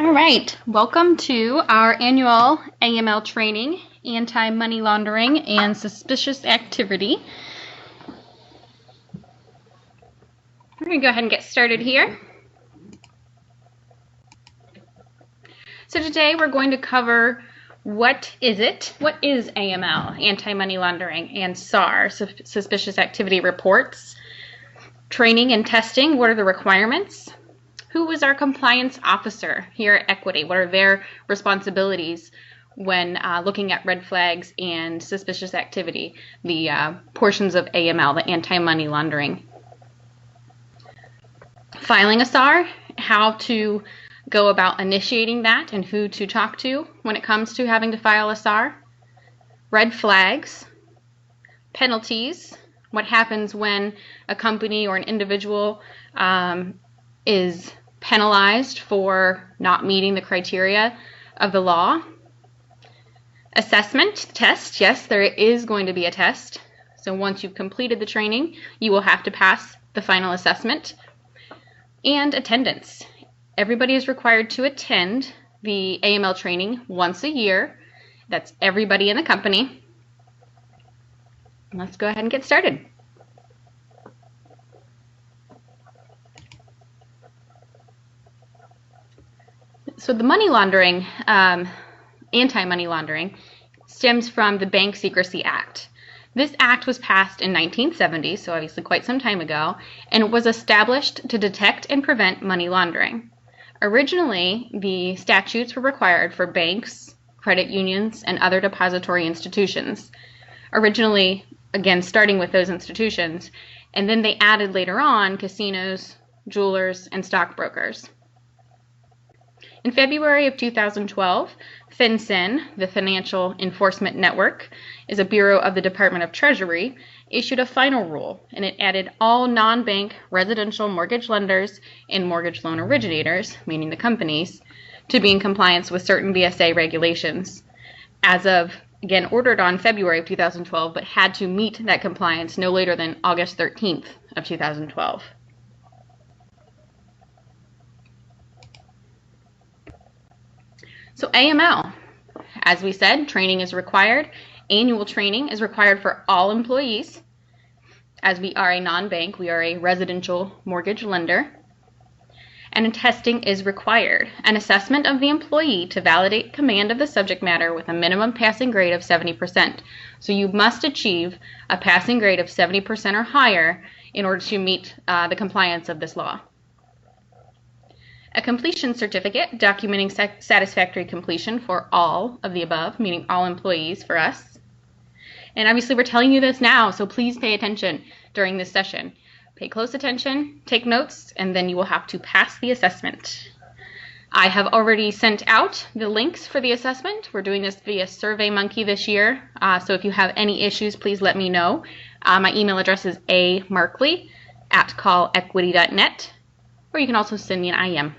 All right, welcome to our annual AML training, anti-money laundering and suspicious activity. We're going to go ahead and get started here. So today we're going to cover what is AML, anti-money laundering, and SAR, suspicious activity reports, training and testing, what are the requirements, who is our compliance officer here at Equity, what are their responsibilities when looking at red flags and suspicious activity, the portions of AML, the anti-money laundering. Filing a SAR, how to go about initiating that and who to talk to when it comes to having to file a SAR. Red flags, penalties, what happens when a company or an individual is penalized for not meeting the criteria of the law. Assessment, test, yes, there is going to be a test. So once you've completed the training, you will have to pass the final assessment. And attendance. Everybody is required to attend the AML training once a year. That's everybody in the company. Let's go ahead and get started. So the money laundering, anti-money laundering, stems from the Bank Secrecy Act. This act was passed in 1970, so obviously quite some time ago, and it was established to detect and prevent money laundering. Originally, the statutes were required for banks, credit unions, and other depository institutions. Originally, again, starting with those institutions, and then they added later on casinos, jewelers, and stockbrokers. In February of 2012, FinCEN, the Financial Enforcement Network, is a bureau of the Department of Treasury, issued a final rule, and it added all non-bank residential mortgage lenders and mortgage loan originators, meaning the companies, to be in compliance with certain BSA regulations. As of, again, ordered on February of 2012, but had to meet that compliance no later than August 13th of 2012. So AML, as we said, training is required. Annual training is required for all employees. As we are a non-bank, we are a residential mortgage lender. And testing is required. An assessment of the employee to validate command of the subject matter with a minimum passing grade of 70%. So you must achieve a passing grade of 70% or higher in order to meet the compliance of this law. A completion certificate documenting satisfactory completion for all of the above, meaning all employees for us. And obviously we're telling you this now, so please pay attention during this session. Pay close attention, take notes, and then you will have to pass the assessment. I have already sent out the links for the assessment. We're doing this via SurveyMonkey this year, so if you have any issues, please let me know. My email address is amarkley@callequity.net, or you can also send me an IM.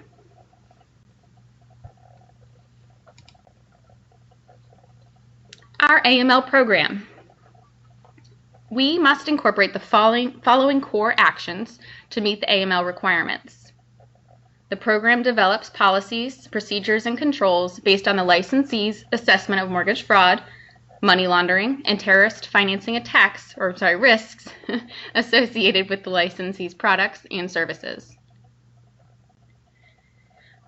Our AML program. We must incorporate the following core actions to meet the AML requirements. The program develops policies, procedures, and controls based on the licensee's assessment of mortgage fraud, money laundering, and terrorist financing risks associated with the licensee's products and services.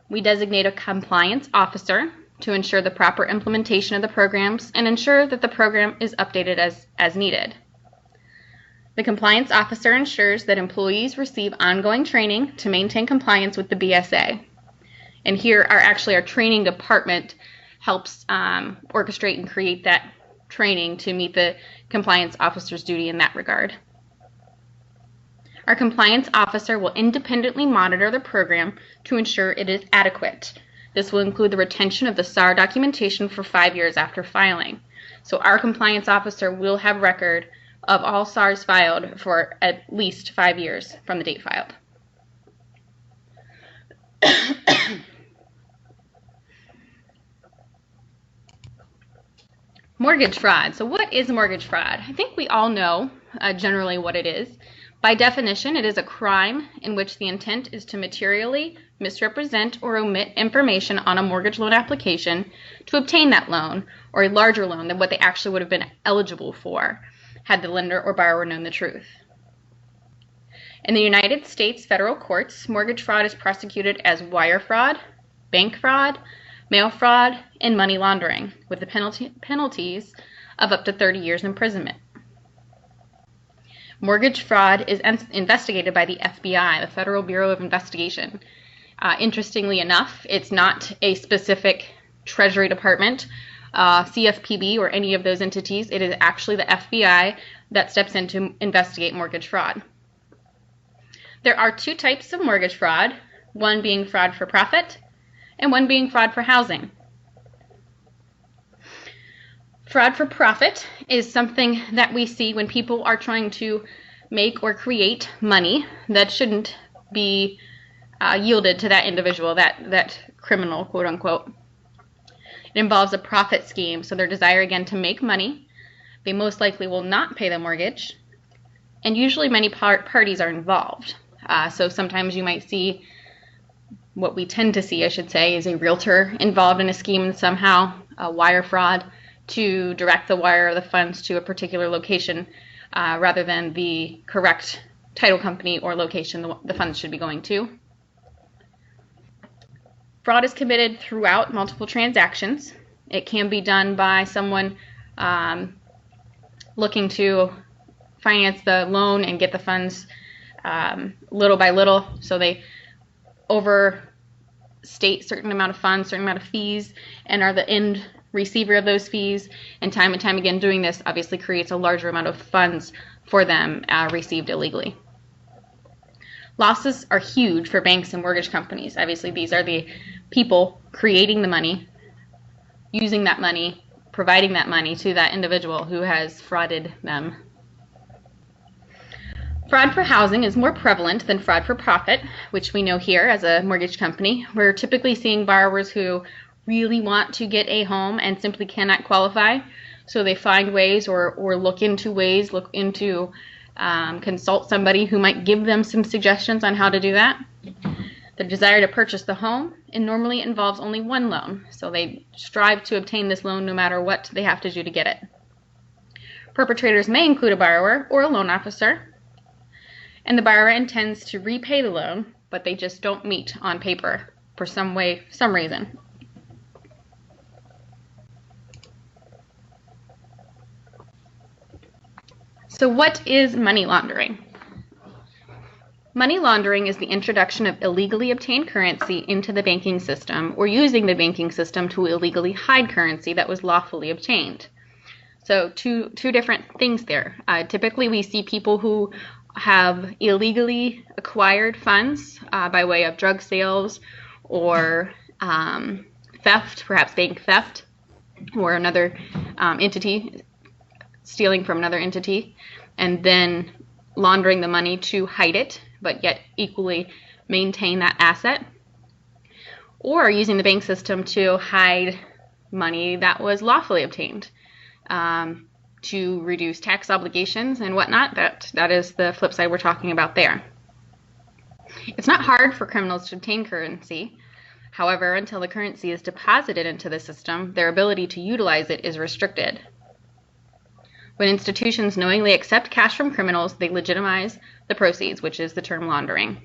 We designate a compliance officer to ensure the proper implementation of the programs and ensure that the program is updated as needed. The compliance officer ensures that employees receive ongoing training to maintain compliance with the BSA. And here our training department helps orchestrate and create that training to meet the compliance officer's duty in that regard. Our compliance officer will independently monitor the program to ensure it is adequate. This will include the retention of the SAR documentation for 5 years after filing. So our compliance officer will have record of all SARs filed for at least 5 years from the date filed. Mortgage fraud. So what is mortgage fraud? I think we all know generally what it is. By definition, it is a crime in which the intent is to materially misrepresent, or omit information on a mortgage loan application to obtain that loan, or a larger loan than what they actually would have been eligible for had the lender or borrower known the truth. In the United States federal courts, mortgage fraud is prosecuted as wire fraud, bank fraud, mail fraud, and money laundering, with the penalties of up to 30 years imprisonment. Mortgage fraud is investigated by the FBI, the Federal Bureau of Investigation. Interestingly enough, it's not a specific Treasury Department, CFPB, or any of those entities. It is actually the FBI that steps in to investigate mortgage fraud. There are two types of mortgage fraud, one being fraud for profit and one being fraud for housing. Fraud for profit is something that we see when people are trying to make or create money that shouldn't be yielded to that individual, that criminal, quote unquote. It involves a profit scheme, so their desire again to make money. They most likely will not pay the mortgage, and usually many parties are involved. So sometimes you might see, what we tend to see, I should say, is a realtor involved in a scheme somehow, a wire fraud, to direct the wire of the funds to a particular location rather than the correct title company or location the funds should be going to. Fraud is committed throughout multiple transactions. It can be done by someone looking to finance the loan and get the funds little by little, so they overstate certain amount of funds, certain amount of fees, and are the end receiver of those fees, and time again doing this obviously creates a larger amount of funds for them received illegally. Losses are huge for banks and mortgage companies. Obviously, these are the people creating the money, using that money, providing that money to that individual who has frauded them. Fraud for housing is more prevalent than fraud for profit, which we know here as a mortgage company. We're typically seeing borrowers who really want to get a home and simply cannot qualify, so they find ways or look into consult somebody who might give them some suggestions on how to do that. The desire to purchase the home, and normally it involves only one loan, so they strive to obtain this loan no matter what they have to do to get it. Perpetrators may include a borrower or a loan officer, and the borrower intends to repay the loan, but they just don't meet on paper for some reason. So what is money laundering? Money laundering is the introduction of illegally obtained currency into the banking system, or using the banking system to illegally hide currency that was lawfully obtained. So two different things there. Typically we see people who have illegally acquired funds by way of drug sales or theft, perhaps bank theft, or another entity stealing from another entity, and then laundering the money to hide it, but yet equally maintain that asset, or using the bank system to hide money that was lawfully obtained to reduce tax obligations and whatnot. That is the flip side we're talking about there. It's not hard for criminals to obtain currency. However, until the currency is deposited into the system, their ability to utilize it is restricted. When institutions knowingly accept cash from criminals, they legitimize the proceeds, which is the term laundering.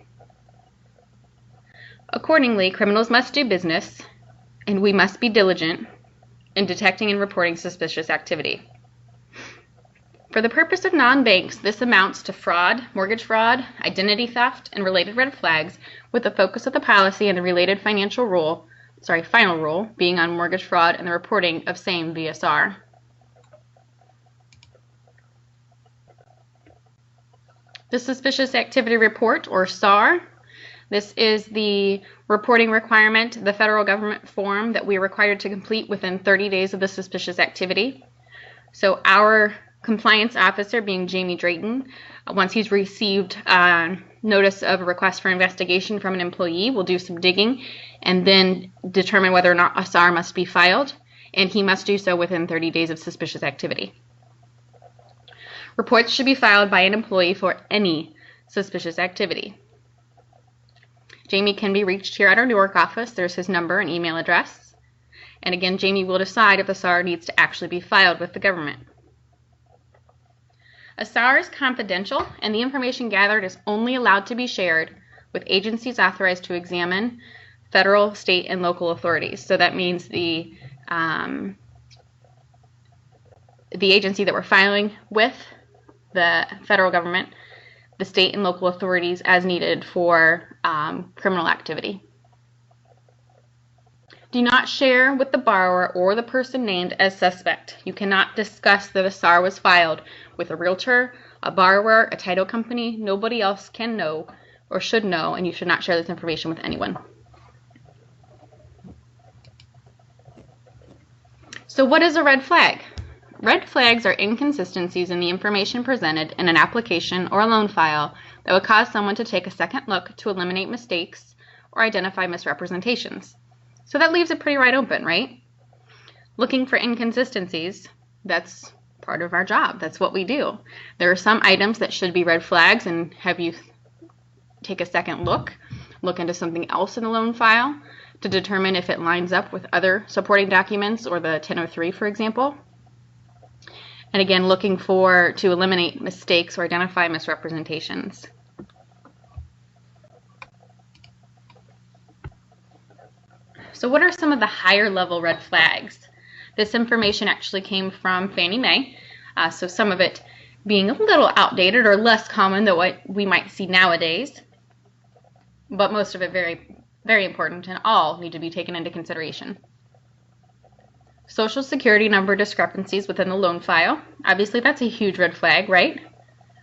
Accordingly, criminals must do business, and we must be diligent in detecting and reporting suspicious activity. For the purpose of non-banks, this amounts to fraud, mortgage fraud, identity theft, and related red flags, with the focus of the policy and the related final rule being on mortgage fraud and the reporting of same via SAR. The Suspicious Activity Report, or SAR. This is the reporting requirement, the federal government form that we are required to complete within 30 days of the suspicious activity. So our compliance officer, being Jamie Drayton, once he's received notice of a request for investigation from an employee, will do some digging and then determine whether or not a SAR must be filed, and he must do so within 30 days of suspicious activity. Reports should be filed by an employee for any suspicious activity. Jamie can be reached here at our Newark office. There's his number and email address. And again, Jamie will decide if the SAR needs to actually be filed with the government. A SAR is confidential, and the information gathered is only allowed to be shared with agencies authorized to examine federal, state, and local authorities. So that means the agency that we're filing with, the federal government, the state and local authorities as needed for criminal activity. Do not share with the borrower or the person named as suspect. You cannot discuss that a SAR was filed with a realtor, a borrower, a title company. Nobody else can know or should know, and you should not share this information with anyone. So what is a red flag? Red flags are inconsistencies in the information presented in an application or a loan file that would cause someone to take a second look to eliminate mistakes or identify misrepresentations. So that leaves it pretty wide open, right? Looking for inconsistencies, that's part of our job. That's what we do. There are some items that should be red flags and have you take a second look into something else in the loan file to determine if it lines up with other supporting documents or the 1003, for example. And again, looking to eliminate mistakes or identify misrepresentations. So what are some of the higher level red flags? This information actually came from Fannie Mae, so some of it being a little outdated or less common than what we might see nowadays, but most of it very, very important, and all need to be taken into consideration. Social Security number discrepancies within the loan file. Obviously, that's a huge red flag, right?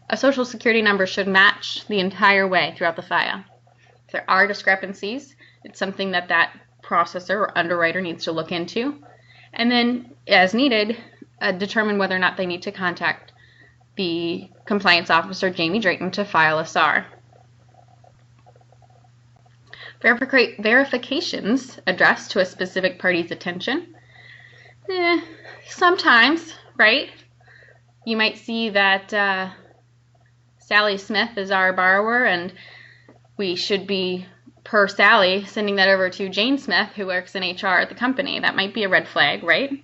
A Social Security number should match the entire way throughout the file. If there are discrepancies, it's something that processor or underwriter needs to look into, and then, as needed, determine whether or not they need to contact the compliance officer, Jamie Drayton, to file a SAR. Verifications addressed to a specific party's attention. Sometimes, right? You might see that Sally Smith is our borrower, and we should be, per Sally, sending that over to Jane Smith, who works in HR at the company. That might be a red flag, right?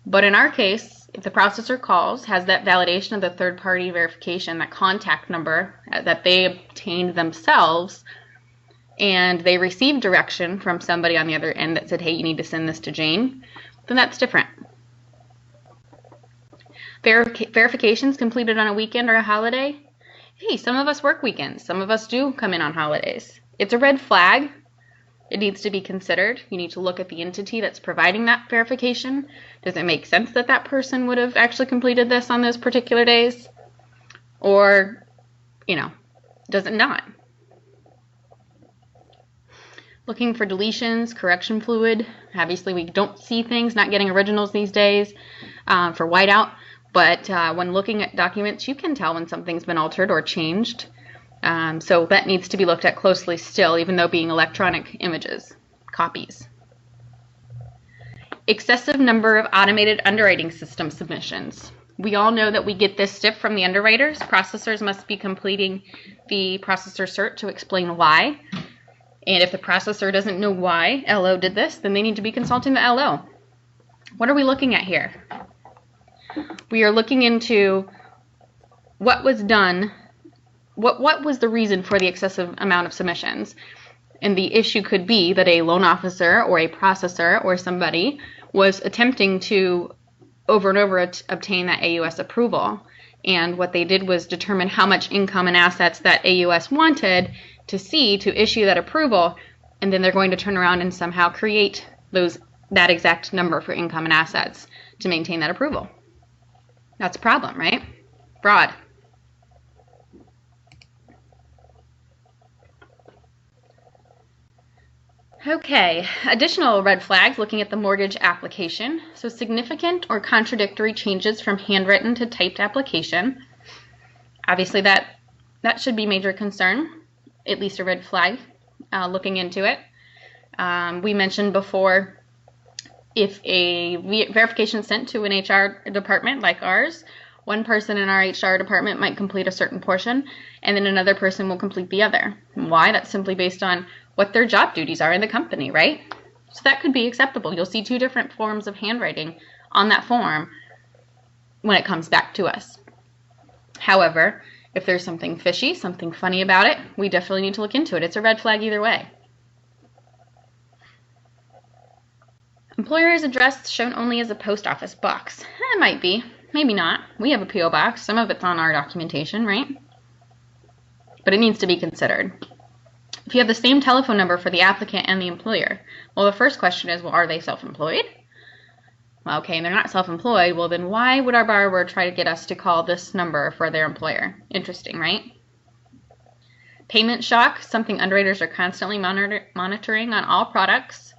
But in our case, if the processor calls, has that validation of the third-party verification, that contact number that they obtained themselves, and they received direction from somebody on the other end that said, hey, you need to send this to Jane, then that's different. Verifications completed on a weekend or a holiday. Hey, some of us work weekends. Some of us do come in on holidays. It's a red flag. It needs to be considered. You need to look at the entity that's providing that verification. Does it make sense that that person would have actually completed this on those particular days? Or, does it not? Looking for deletions, correction fluid. Obviously, we don't see things, not getting originals these days for whiteout. But when looking at documents, you can tell when something's been altered or changed. So that needs to be looked at closely still, even though being electronic images, copies. Excessive number of automated underwriting system submissions. We all know that we get this stiff from the underwriters. Processors must be completing the processor cert to explain why. And if the processor doesn't know why LO did this, then they need to be consulting the LO. What are we looking at here? We are looking into what was done, what was the reason for the excessive amount of submissions. And the issue could be that a loan officer or a processor or somebody was attempting to over and over obtain that AUS approval. And what they did was determine how much income and assets that AUS wanted to see to issue that approval, and then they're going to turn around and somehow create that exact number for income and assets to maintain that approval. That's a problem, right? Fraud. Okay, additional red flags looking at the mortgage application. So significant or contradictory changes from handwritten to typed application. Obviously that should be major concern, at least a red flag looking into it. We mentioned before, if a verification is sent to an HR department like ours, One person in our HR department might complete a certain portion, and then another person will complete the other. Why? That's simply based on what their job duties are in the company, right? So that could be acceptable. You'll see two different forms of handwriting on that form when it comes back to us. However, if there's something fishy, something funny about it, we definitely need to look into it. It's a red flag either way. Employer's address shown only as a post office box. It might be, maybe not. We have a P.O. box. Some of it's on our documentation, right? But it needs to be considered. If you have the same telephone number for the applicant and the employer, well, the first question is, well, are they self-employed? Well, okay, and they're not self-employed. Well, then why would our borrower try to get us to call this number for their employer? Interesting, right? Payment shock, something underwriters are constantly monitoring on all products.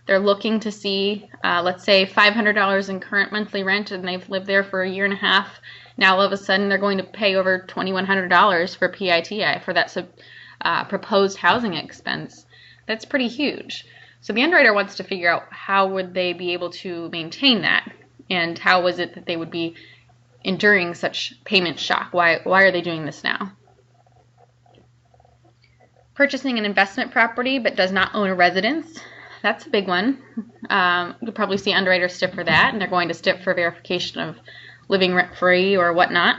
They're looking to see, let's say, $500 in current monthly rent, and they've lived there for a year and a half. Now, all of a sudden, they're going to pay over $2,100 for PITI, for that proposed housing expense. That's pretty huge. So the underwriter wants to figure out how would they be able to maintain that, and how was it that they would be enduring such payment shock? Why are they doing this now? Purchasing an investment property but does not own a residence. That's a big one. You'll probably see underwriters stip for that, and they're going to stip for verification of living rent-free or whatnot.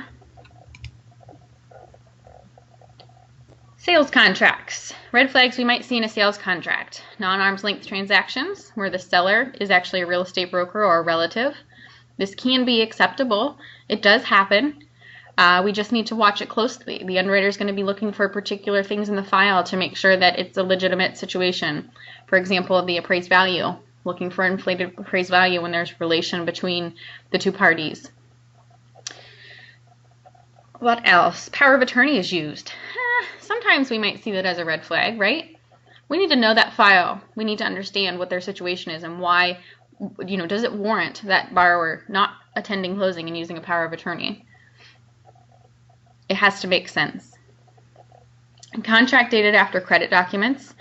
Sales contracts. Red flags we might see in a sales contract. Non-arm's length transactions, where the seller is actually a real estate broker or a relative. This can be acceptable. It does happen. We just need to watch it closely. The underwriter is going to be looking for particular things in the file to make sure that it's a legitimate situation. For example, the appraised value. Looking for inflated appraised value when there's relation between the two parties. What else? Power of attorney is used. Sometimes we might see that as a red flag, right? We need to know that file. We need to understand what their situation is and why, does it warrant that borrower not attending closing and using a power of attorney? It has to make sense. Contract dated after credit documents.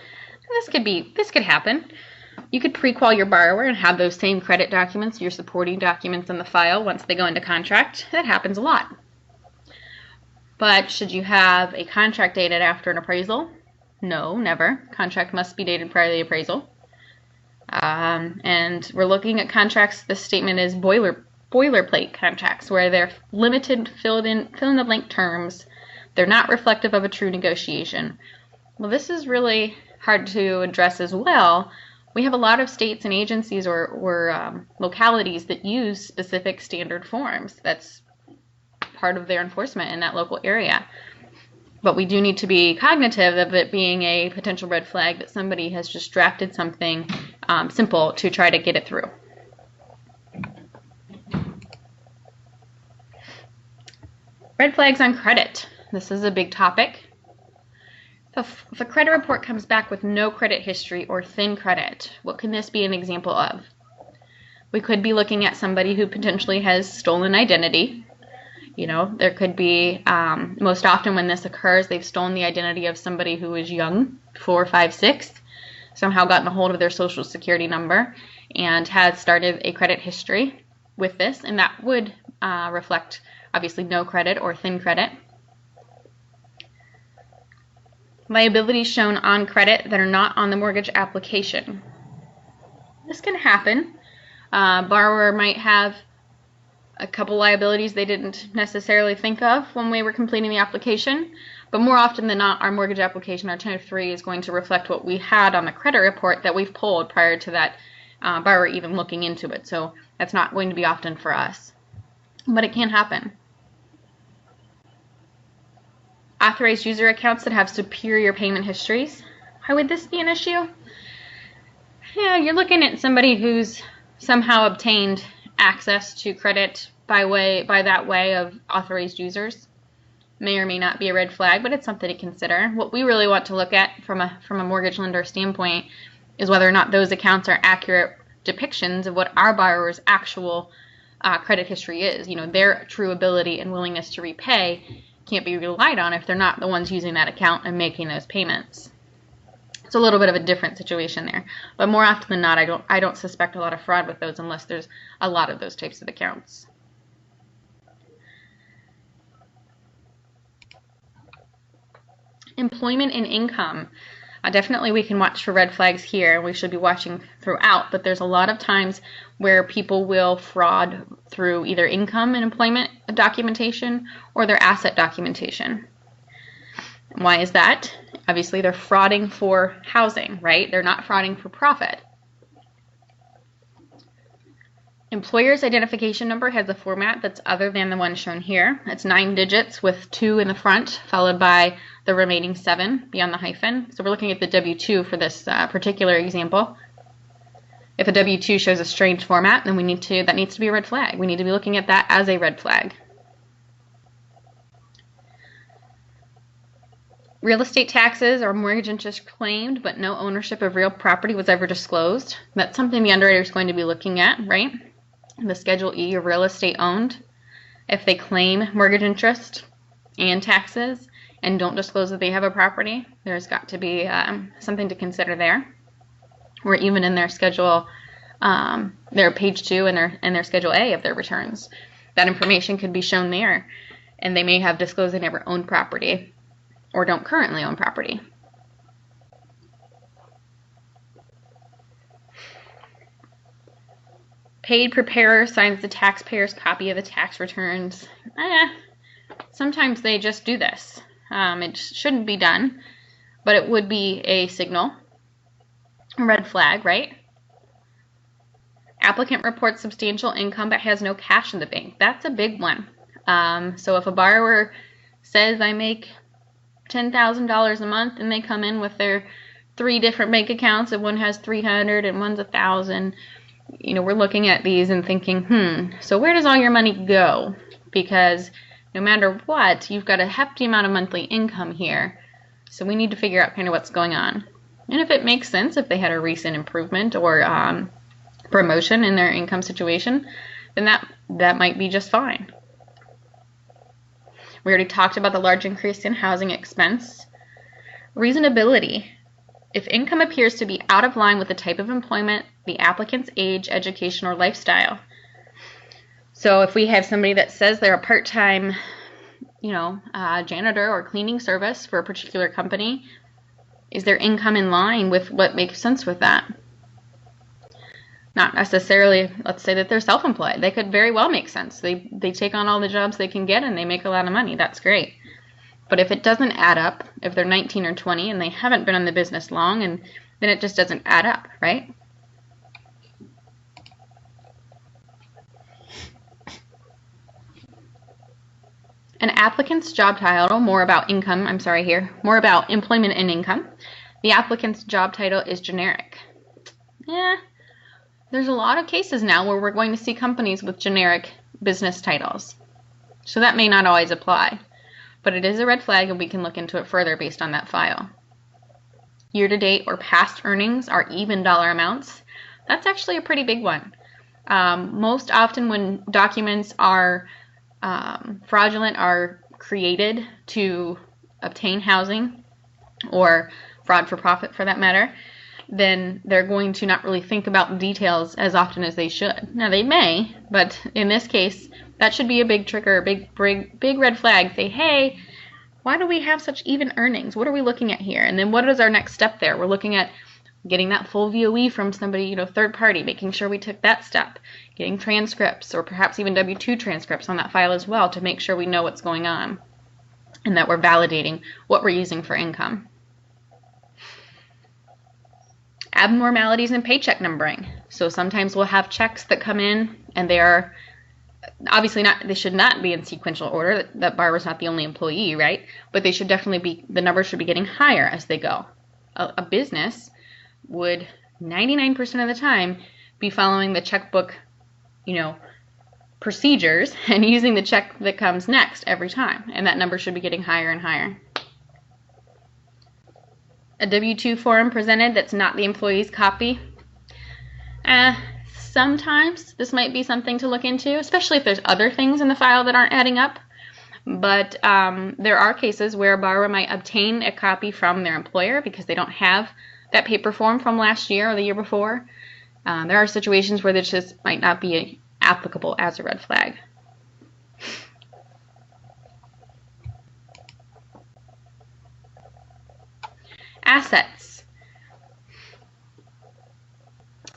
This could happen. You could pre-qual your borrower and have those same credit documents, your supporting documents in the file once they go into contract. That happens a lot. But should you have a contract dated after an appraisal? No, never. Contract must be dated prior to the appraisal. And we're looking at contracts. This statement is boilerplate contracts, where they're limited, fill in the blank terms. They're not reflective of a true negotiation. Well, this is really hard to address as well. We have a lot of states and agencies or localities that use specific standard forms. That's part of their enforcement in that local area. But we do need to be cognitive of it being a potential red flag that somebody has just drafted something simple to try to get it through. Red flags on credit. This is a big topic. If a credit report comes back with no credit history or thin credit, what can this be an example of? We could be looking at somebody who potentially has stolen identity. There could be, most often when this occurs, they've stolen the identity of somebody who is young, 4, 5, 6, somehow gotten a hold of their social security number and has started a credit history with this, and that would reflect, obviously, no credit or thin credit. Liabilities shown on credit that are not on the mortgage application. This can happen. Borrower might have a couple liabilities they didn't necessarily think of when we were completing the application, but more often than not, our mortgage application, our 1003, is going to reflect what we had on the credit report that we've pulled prior to that borrower even looking into it. So that's not going to be often for us, but it can happen. Authorized user accounts that have superior payment histories. Why would this be an issue? Yeah, you're looking at somebody who's somehow obtained access to credit by that way of authorized users. May or may not be a red flag, but it's something to consider. What we really want to look at from a mortgage lender standpoint is whether or not those accounts are accurate depictions of what our borrower's actual credit history is. Their true ability and willingness to repay can't be relied on if they're not the ones using that account and making those payments. It's a little bit of a different situation there, but more often than not, I don't suspect a lot of fraud with those unless there's a lot of those types of accounts. Employment and income. Definitely we can watch for red flags here. We should be watching throughout, but there's a lot of times where people will fraud through either income and employment documentation or their asset documentation. Why is that? Obviously they're frauding for housing, right? They're not frauding for profit. Employer's identification number has a format that's other than the one shown here. It's 9 digits with 2 in the front, followed by the remaining 7 beyond the hyphen. So we're looking at the W-2 for this particular example. If a W-2 shows a strange format, then that needs to be a red flag. We need to be looking at that as a red flag. Real estate taxes or mortgage interest claimed, but no ownership of real property was ever disclosed. That's something the underwriter is going to be looking at, right? The Schedule E of real estate owned. If they claim mortgage interest and taxes and don't disclose that they have a property, there's got to be something to consider there. Or even in their schedule, their page 2 and their Schedule A of their returns. That information could be shown there, and they may have disclosed they never owned property or don't currently own property. Paid preparer signs the taxpayer's copy of the tax returns. Sometimes they just do this. It shouldn't be done, but it would be a signal, a red flag, right? Applicant reports substantial income but has no cash in the bank. That's a big one. So if a borrower says I make $10,000 a month and they come in with their 3 different bank accounts and one has 300 and one's 1,000, we're looking at these and thinking, so where does all your money go? Because no matter what, you've got a hefty amount of monthly income here. So we need to figure out kind of what's going on. And if it makes sense, if they had a recent improvement or promotion in their income situation, then that might be just fine. We already talked about the large increase in housing expense. Reasonability. If income appears to be out of line with the type of employment, the applicant's age, education, or lifestyle. So if we have somebody that says they're a part-time, janitor or cleaning service for a particular company, is their income in line with what makes sense with that? Not necessarily, let's say that they're self-employed. They could very well make sense. They take on all the jobs they can get and they make a lot of money. That's great. But if it doesn't add up, if they're 19 or 20 and they haven't been in the business long, then it just doesn't add up, right? An applicant's job title, more about employment and income. The applicant's job title is generic. There's a lot of cases now where we're going to see companies with generic business titles. So that may not always apply, but it is a red flag and we can look into it further based on that file. Year-to-date or past earnings are even dollar amounts. That's actually a pretty big one. Most often when documents are fraudulent are created to obtain housing or fraud for profit for that matter, then they're going to not really think about details as often as they should. Now they may, but in this case, that should be a big trigger, a big red flag. Say, hey, why do we have such even earnings? What are we looking at here? And then what is our next step there? We're looking at getting that full VOE from somebody, third party, making sure we took that step, getting transcripts or perhaps even W-2 transcripts on that file as well to make sure we know what's going on and that we're validating what we're using for income. Abnormalities in paycheck numbering. So sometimes we'll have checks that come in and they are obviously they should not be in sequential order. That borrower's not the only employee, right? But they should definitely the numbers should be getting higher as they go. A business would 99% of the time be following the checkbook, procedures and using the check that comes next every time. And that number should be getting higher and higher. A W-2 form presented that's not the employee's copy. Sometimes this might be something to look into, especially if there's other things in the file that aren't adding up. But there are cases where a borrower might obtain a copy from their employer because they don't have that paper form from last year or the year before. There are situations where this just might not be applicable as a red flag. Assets.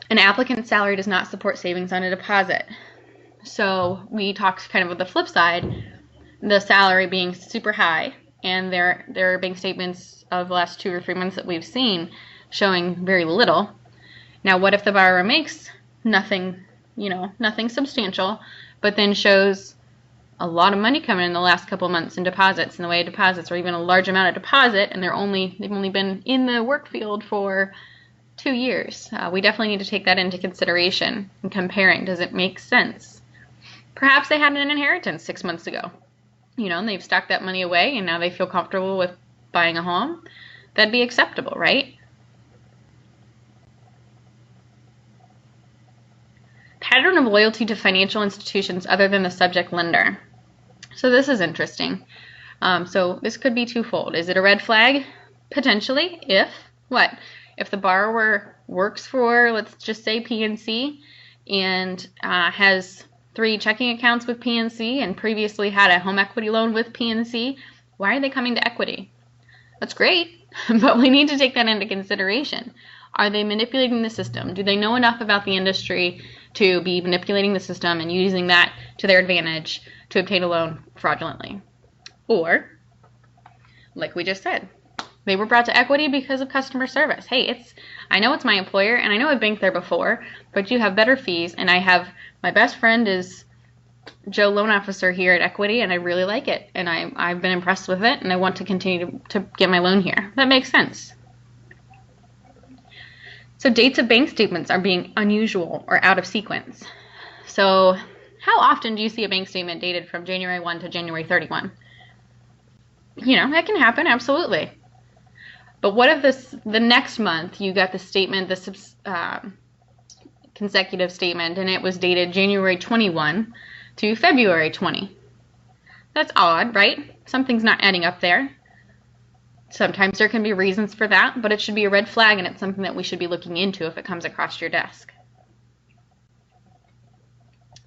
An applicant's salary does not support savings on a deposit. So we talked kind of with the flip side, the salary being super high, and their bank statements of the last 2 or 3 months that we've seen showing very little. Now, what if the borrower makes nothing, nothing substantial, but then shows a lot of money coming in the last couple months in deposits, in the way of deposits, or even a large amount of deposit, and they've only been in the work field for 2 years. We definitely need to take that into consideration and comparing. Does it make sense? Perhaps they had an inheritance 6 months ago, and they've stocked that money away, and now they feel comfortable with buying a home. That'd be acceptable, right? Pattern of loyalty to financial institutions other than the subject lender. So this is interesting. So this could be twofold. Is it a red flag? Potentially. If the borrower works for, let's just say, PNC and has 3 checking accounts with PNC and previously had a home equity loan with PNC, why are they coming to equity? That's great, but we need to take that into consideration. Are they manipulating the system? Do they know enough about the industry to be manipulating the system and using that to their advantage to obtain a loan fraudulently? Or, like we just said, they were brought to equity because of customer service. Hey, I know it's my employer, and I know I've banked there before, but you have better fees, and my best friend is Joe Loan Officer here at Equity, and I really like it, and I've been impressed with it, and I want to continue to get my loan here. That makes sense. So dates of bank statements are being unusual or out of sequence. So how often do you see a bank statement dated from January 1 to January 31? That can happen, absolutely. But what if the next month you got the statement, consecutive statement, and it was dated January 21 to February 20? That's odd, right? Something's not adding up there. Sometimes there can be reasons for that, but it should be a red flag, and it's something that we should be looking into if it comes across your desk.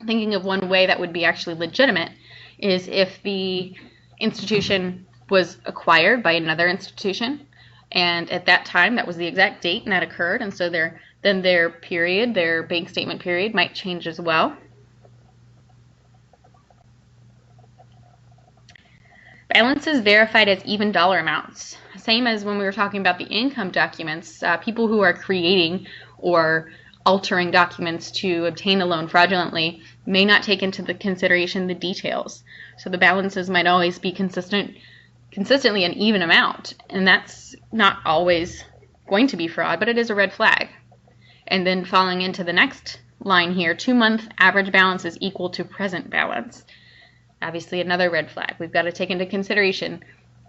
Thinking of one way that would be actually legitimate is if the institution was acquired by another institution, and at that time that was the exact date and that occurred, and so their bank statement period might change as well. Balances verified as even dollar amounts. Same as when we were talking about the income documents, people who are creating or altering documents to obtain a loan fraudulently may not take into the consideration the details. So the balances might always be consistently an even amount, and that's not always going to be fraud, but it is a red flag. And then falling into the next line here, 2-month average balance is equal to present balance. Obviously another red flag. We've got to take into consideration,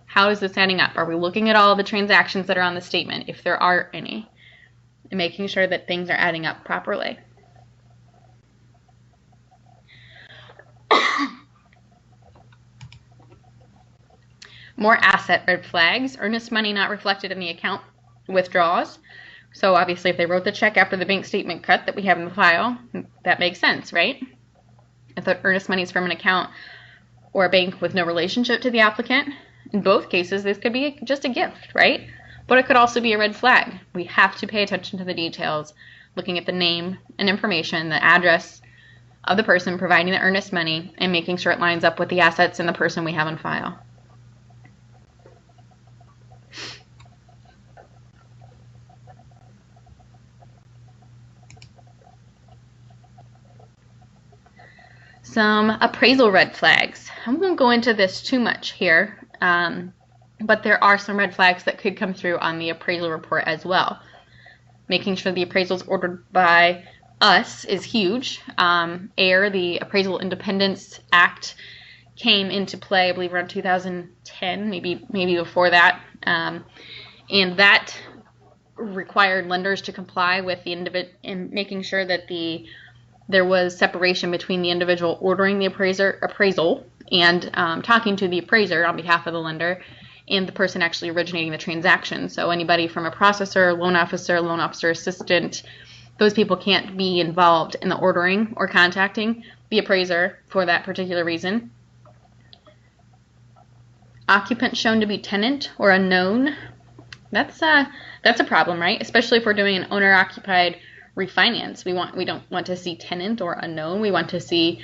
how is this adding up? Are we looking at all the transactions that are on the statement, if there are any, and making sure that things are adding up properly? More asset red flags. Earnest money not reflected in the account withdrawals. So obviously if they wrote the check after the bank statement cut that we have in the file, that makes sense, right? If the earnest money is from an account or a bank with no relationship to the applicant, in both cases this could be just a gift, right? But it could also be a red flag. We have to pay attention to the details, looking at the name and information, the address of the person providing the earnest money, and making sure it lines up with the assets and the person we have on file. Some appraisal red flags. I won't go into this too much here, but there are some red flags that could come through on the appraisal report as well. Making sure the appraisals ordered by us is huge. The Appraisal Independence Act came into play, I believe, around 2010, maybe before that, and that required lenders to comply with the individual in making sure that there was separation between the individual ordering the appraisal and talking to the appraiser on behalf of the lender and the person actually originating the transaction. So anybody from a processor, loan officer assistant, those people can't be involved in the ordering or contacting the appraiser for that particular reason. Occupant shown to be tenant or unknown. That's a problem, right? Especially if we're doing an owner-occupied refinance. We don't want to see tenant or unknown. We want to see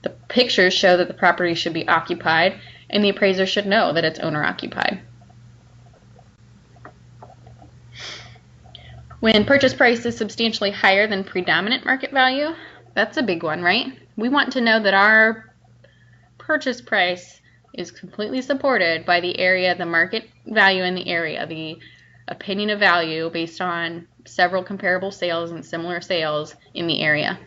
the pictures show that the property should be occupied, and the appraiser should know that it's owner-occupied. When purchase price is substantially higher than predominant market value, that's a big one, right? We want to know that our purchase price is completely supported by the area, the market value in the area, the opinion of value based on several comparable sales and similar sales in the area.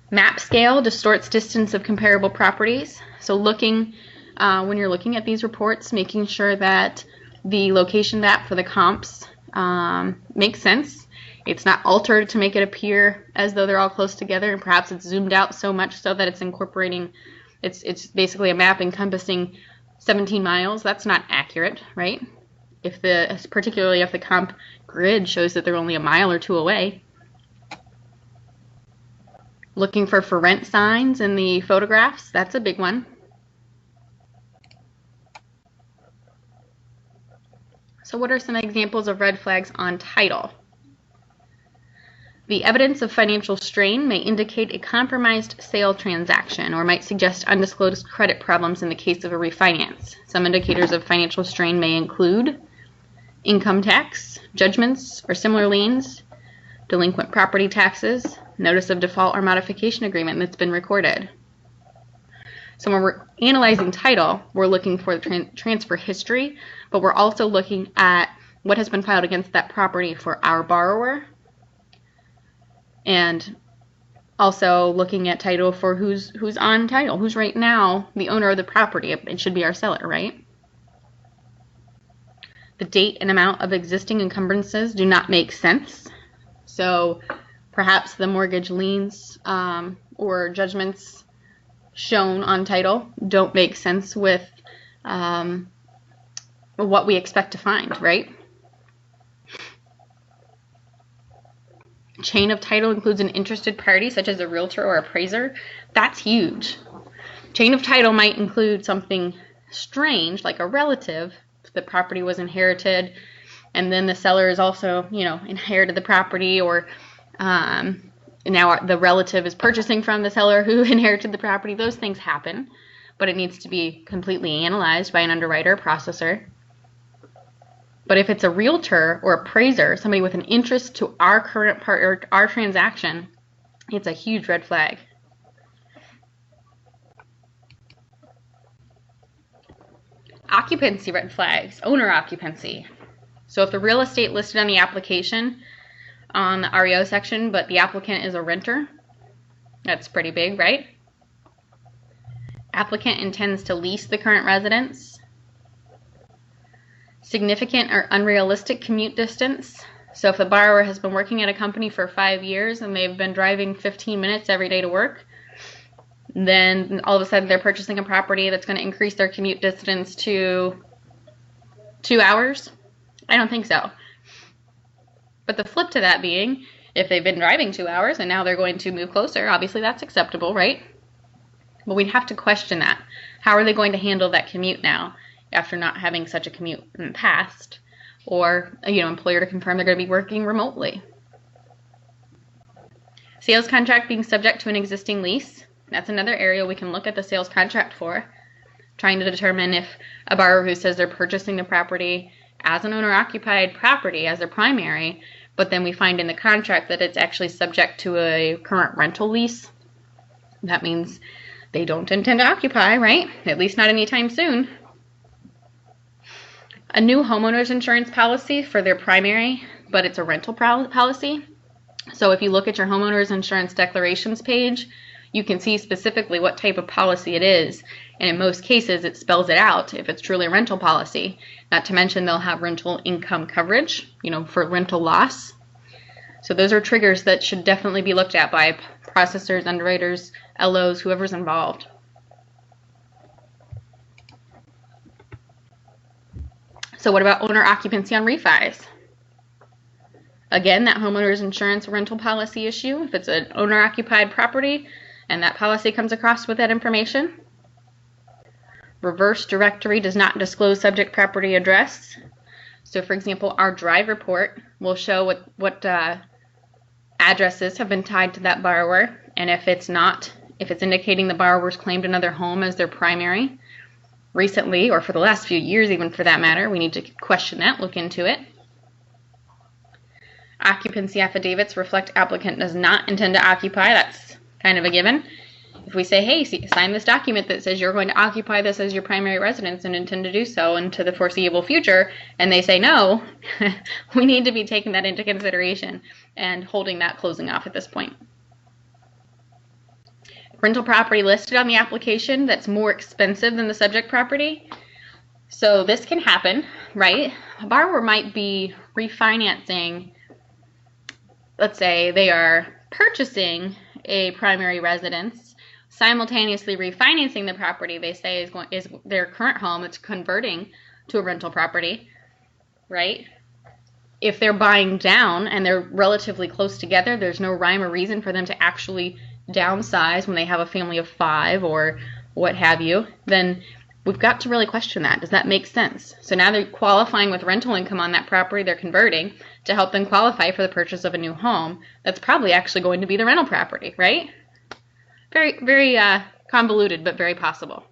Map scale distorts distance of comparable properties. So when you're looking at these reports, making sure that the location map for the comps makes sense. It's not altered to make it appear as though they're all close together, and perhaps it's zoomed out so much so that it's incorporating, it's basically a map encompassing 17 miles. That's not accurate, right? Particularly if the comp grid shows that they're only a mile or two away. Looking for rent signs in the photographs, that's a big one. So what are some examples of red flags on title? The evidence of financial strain may indicate a compromised sale transaction or might suggest undisclosed credit problems in the case of a refinance. Some indicators of financial strain may include income tax, judgments or similar liens, delinquent property taxes, notice of default or modification agreement that's been recorded. So when we're analyzing title, we're looking for the transfer history, but we're also looking at what has been filed against that property for our borrower, and also looking at title for who's on title, who's right now the owner of the property. It should be our seller, right? The date and amount of existing encumbrances do not make sense. So perhaps the mortgage liens or judgments shown on title don't make sense with what we expect to find, right? Chain of title includes an interested party such as a realtor or appraiser. That's huge. Chain of title might include something strange like a relative. The property was inherited and then the seller is also, inherited the property, or now the relative is purchasing from the seller who inherited the property. Those things happen, but it needs to be completely analyzed by an underwriter or processor. But if it's a realtor or appraiser, somebody with an interest to our current part or our transaction, it's a huge red flag. Occupancy red flags, owner occupancy. So if the real estate listed on the application on the REO section, but the applicant is a renter, that's pretty big, right? Applicant intends to lease the current residence. Significant or unrealistic commute distance. So if the borrower has been working at a company for 5 years and they've been driving 15 minutes every day to work, then all of a sudden they're purchasing a property that's going to increase their commute distance to 2 hours? I don't think so. But the flip to that being, if they've been driving 2 hours and now they're going to move closer, obviously that's acceptable, right? But we'd have to question that. How are they going to handle that commute now after not having such a commute in the past? Or, employer to confirm they're going to be working remotely. Sales contract being subject to an existing lease. That's another area we can look at the sales contract for, trying to determine if a borrower who says they're purchasing the property as an owner-occupied property as their primary, but then we find in the contract that it's actually subject to a current rental lease. That means they don't intend to occupy, right? At least not anytime soon. A new homeowner's insurance policy for their primary, but it's a rental policy. So if you look at your homeowner's insurance declarations page, you can see specifically what type of policy it is. And in most cases, it spells it out if it's truly a rental policy. Not to mention they'll have rental income coverage, for rental loss. So those are triggers that should definitely be looked at by processors, underwriters, LOs, whoever's involved. So what about owner occupancy on refis? Again, that homeowner's insurance rental policy issue, if it's an owner-occupied property and that policy comes across with that information. Reverse directory does not disclose subject property address. So for example, our drive report will show what addresses have been tied to that borrower, and if it's indicating the borrower's claimed another home as their primary recently, or for the last few years even for that matter, we need to question that, look into it. Occupancy affidavits reflect applicant does not intend to occupy. That's kind of a given. If we say, hey, sign this document that says you're going to occupy this as your primary residence and intend to do so into the foreseeable future, and they say no, we need to be taking that into consideration and holding that closing off at this point. Rental property listed on the application that's more expensive than the subject property. So this can happen, right? A borrower might be refinancing. Let's say they are purchasing a primary residence, simultaneously refinancing the property they say is their current home. It's converting to a rental property, right? If they're buying down and they're relatively close together, there's no rhyme or reason for them to actually downsize when they have a family of 5 or what have you, then we've got to really question that. Does that make sense? So now they're qualifying with rental income on that property they're converting to help them qualify for the purchase of a new home that's probably actually going to be the rental property, right? Very, very convoluted, but very possible.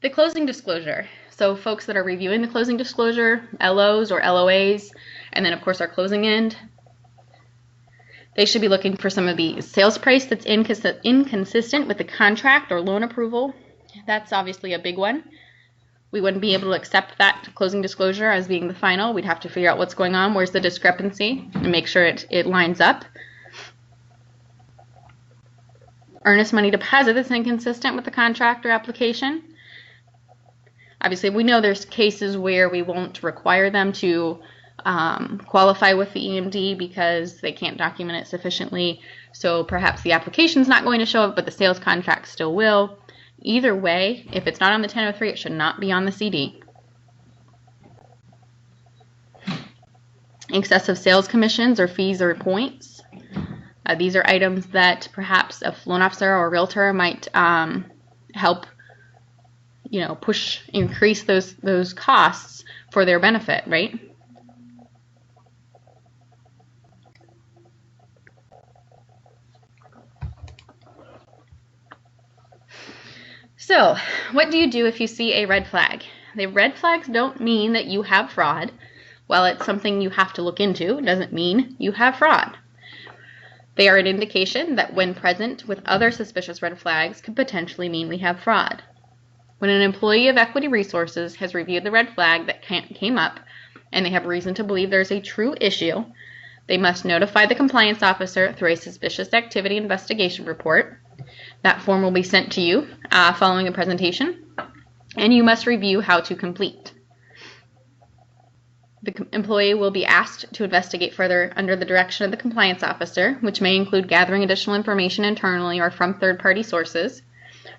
The closing disclosure. So folks that are reviewing the closing disclosure, LOs or LOAs, and then of course our closing end, they should be looking for some of the sales price that's inconsistent with the contract or loan approval. That's obviously a big one. We wouldn't be able to accept that closing disclosure as being the final. We'd have to figure out what's going on, where's the discrepancy, and make sure it lines up. Earnest money deposit that's inconsistent with the contract or application. Obviously, we know there's cases where we won't require them to qualify with the EMD because they can't document it sufficiently. So perhaps the application's not going to show up, but the sales contract still will. Either way, if it's not on the 1003, it should not be on the CD. Excessive sales commissions or fees or points. These are items that perhaps a loan officer or a realtor might help, increase those costs for their benefit, right? So, what do you do if you see a red flag? The red flags don't mean that you have fraud. While it's something you have to look into, it doesn't mean you have fraud. They are an indication that when present with other suspicious red flags could potentially mean we have fraud. When an employee of Equity Resources has reviewed the red flag that came up and they have reason to believe there's a true issue, they must notify the compliance officer through a suspicious activity investigation report. That form will be sent to you following the presentation, and you must review how to complete. The employee will be asked to investigate further under the direction of the compliance officer, which may include gathering additional information internally or from third-party sources.